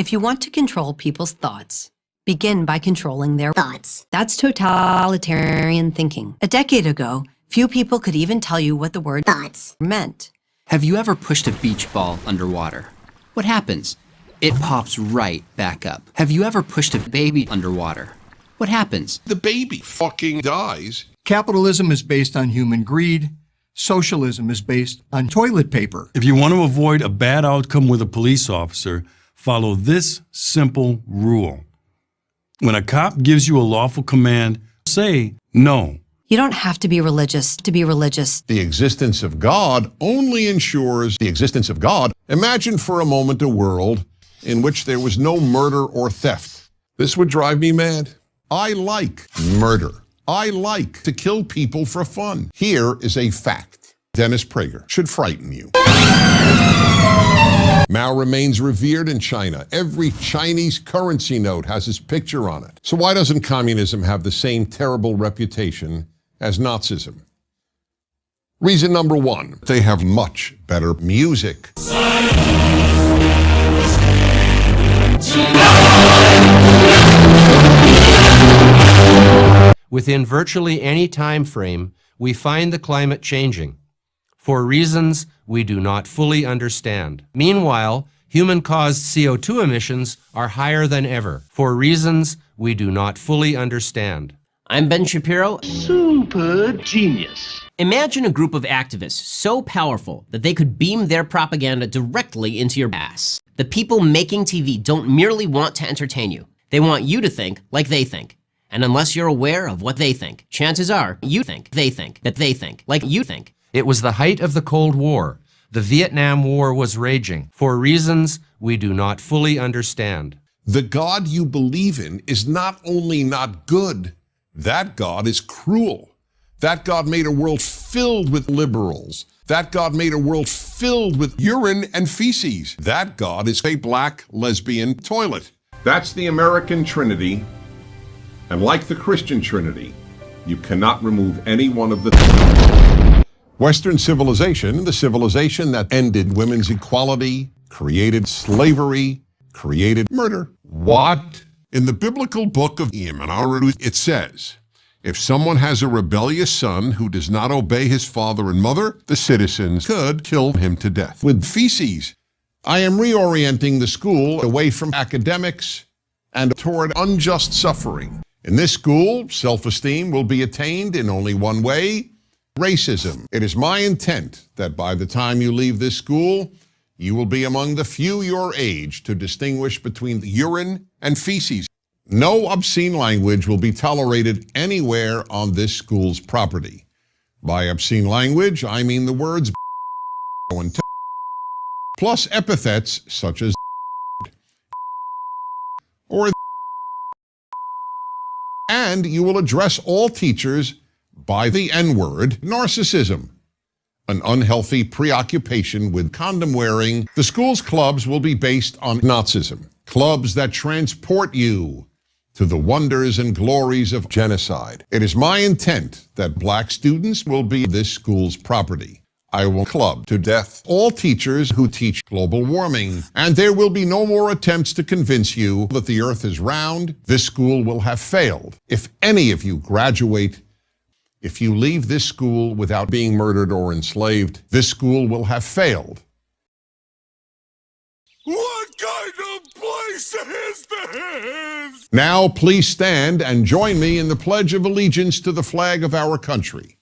If you want to control people's thoughts, begin by controlling their thoughts. That's totalitarian thinking. A decade ago, few people could even tell you what the word thoughts meant. Have you ever pushed a beach ball underwater? What happens? It pops right back up. Have you ever pushed a baby underwater? What happens? The baby fucking dies. Capitalism is based on human greed. Socialism is based on toilet paper. If you want to avoid a bad outcome with a police officer, follow this simple rule. When a cop gives you a lawful command, say no. You don't have to be religious to be religious. The existence of God only ensures the existence of God. Imagine for a moment a world in which there was no murder or theft. This would drive me mad. I like murder. I like to kill people for fun. Here is a fact. Dennis Prager should frighten you. Mao remains revered in China. Every Chinese currency note has his picture on it. So why doesn't communism have the same terrible reputation as Nazism? Reason number one, they have much better music. Within virtually any time frame, we find the climate changing for reasons we do not fully understand. Meanwhile, human-caused CO2 emissions are higher than ever for reasons we do not fully understand. I'm Ben Shapiro. Super genius. Imagine a group of activists so powerful that they could beam their propaganda directly into your ass. The people making TV don't merely want to entertain you. They want you to think like they think. And unless you're aware of what they think, chances are you think they think that they think like you think. It was the height of the Cold War. The Vietnam War was raging for reasons we do not fully understand. The God you believe in is not only not good, that God is cruel. That God made a world filled with liberals. That God made a world filled with urine and feces. That God is a black lesbian toilet. That's the American Trinity. And like the Christian Trinity, you cannot remove any one of the Western civilization, the civilization that ended women's equality, created slavery, created murder. What? In the biblical book of Reupload, it says, if someone has a rebellious son who does not obey his father and mother, the citizens could kill him to death with feces. I am reorienting the school away from academics and toward unjust suffering. In this school, self-esteem will be attained in only one way, racism. It is my intent that by the time you leave this school, you will be among the few your age to distinguish between urine and feces. No obscene language will be tolerated anywhere on this school's property. By obscene language, I mean the words and plus epithets such as or and you will address all teachers by the N-word, narcissism, an unhealthy preoccupation with condom wearing. The school's clubs will be based on Nazism, clubs that transport you to the wonders and glories of genocide. It is my intent that black students will be this school's property. I will club to death all teachers who teach global warming, and there will be no more attempts to convince you that the earth is round. This school will have failed. If any of you graduate, if you leave this school without being murdered or enslaved, this school will have failed. What kind of place is this? Now please stand and join me in the Pledge of Allegiance to the flag of our country.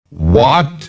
What?